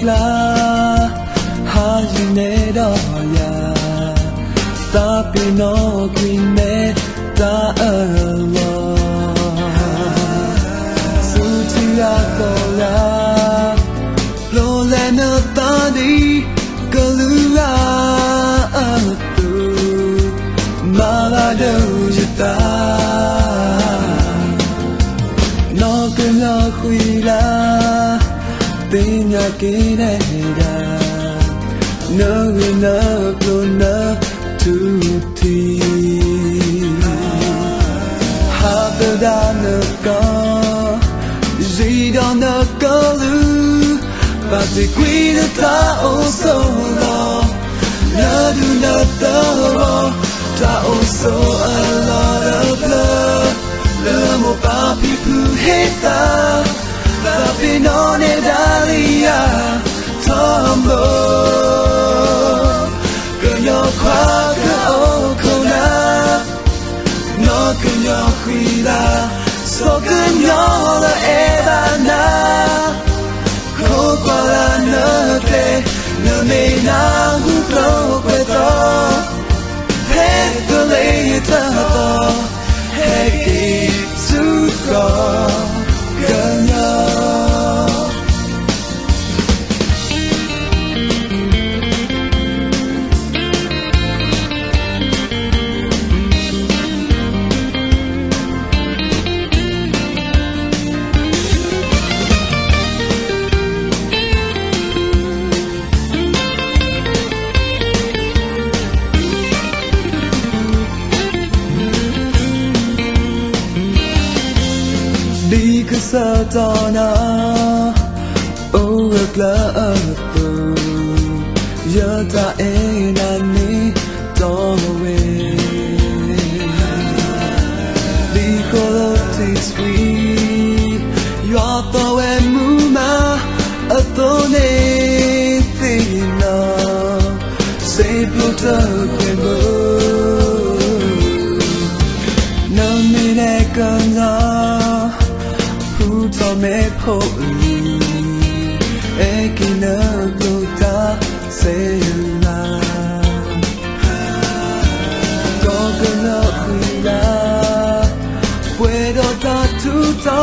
la hajine doya tapino quine ta alo sutia kola lo le no tadi kalua tu malado jita no que no cuida Tinya kine da no no tuti ha da no ka zida no ka lu ba ti cuida ta o solo no do no ta o so a lot of love love mo pa pu heta Loving on it, Alia, Tombo. Girl, you're quite oh, Kona. No, girl, you're quila. So good, you're the Evana. Kokwala, Nukle, Numina, who broke with all. Head the later, hey, to go. Girl, Đi cứ sợ tona ô lỡ tu giờ ta e nani to we đi kholo ti sweet yo to e muma a to ne tina se pluta kwemo no me ne kana to me poli ekina gota sela gogana kuila puedo ta tuta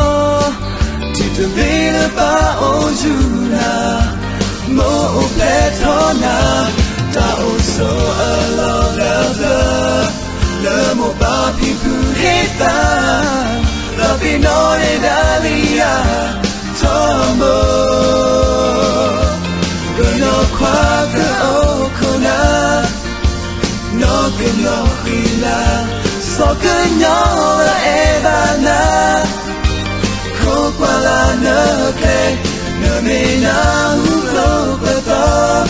tito vela pa ojuna mo pletona ta oso a love le mo pa pipu heta Loving on it, Alia, Tombo. Gonna quack oh, Kona. No, good, no, Hila. So good, no, Evana. Kokwala, Nuke, Numina, who broke with all.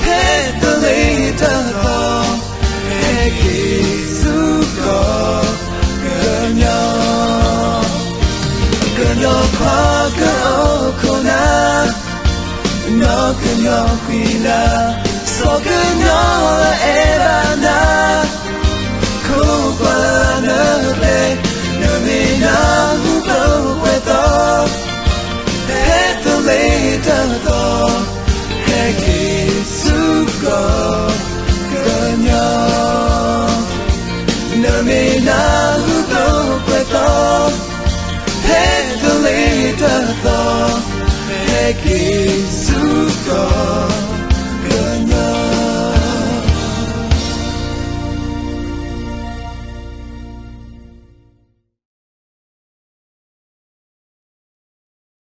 Head the later, hey, Kizuko, girl, no. No quaka o kona no que no cuida so que no evana kubana le no me na hubo puedo esto later do heki suko coño no me na hubo puedo Later, thought, Heki Suko.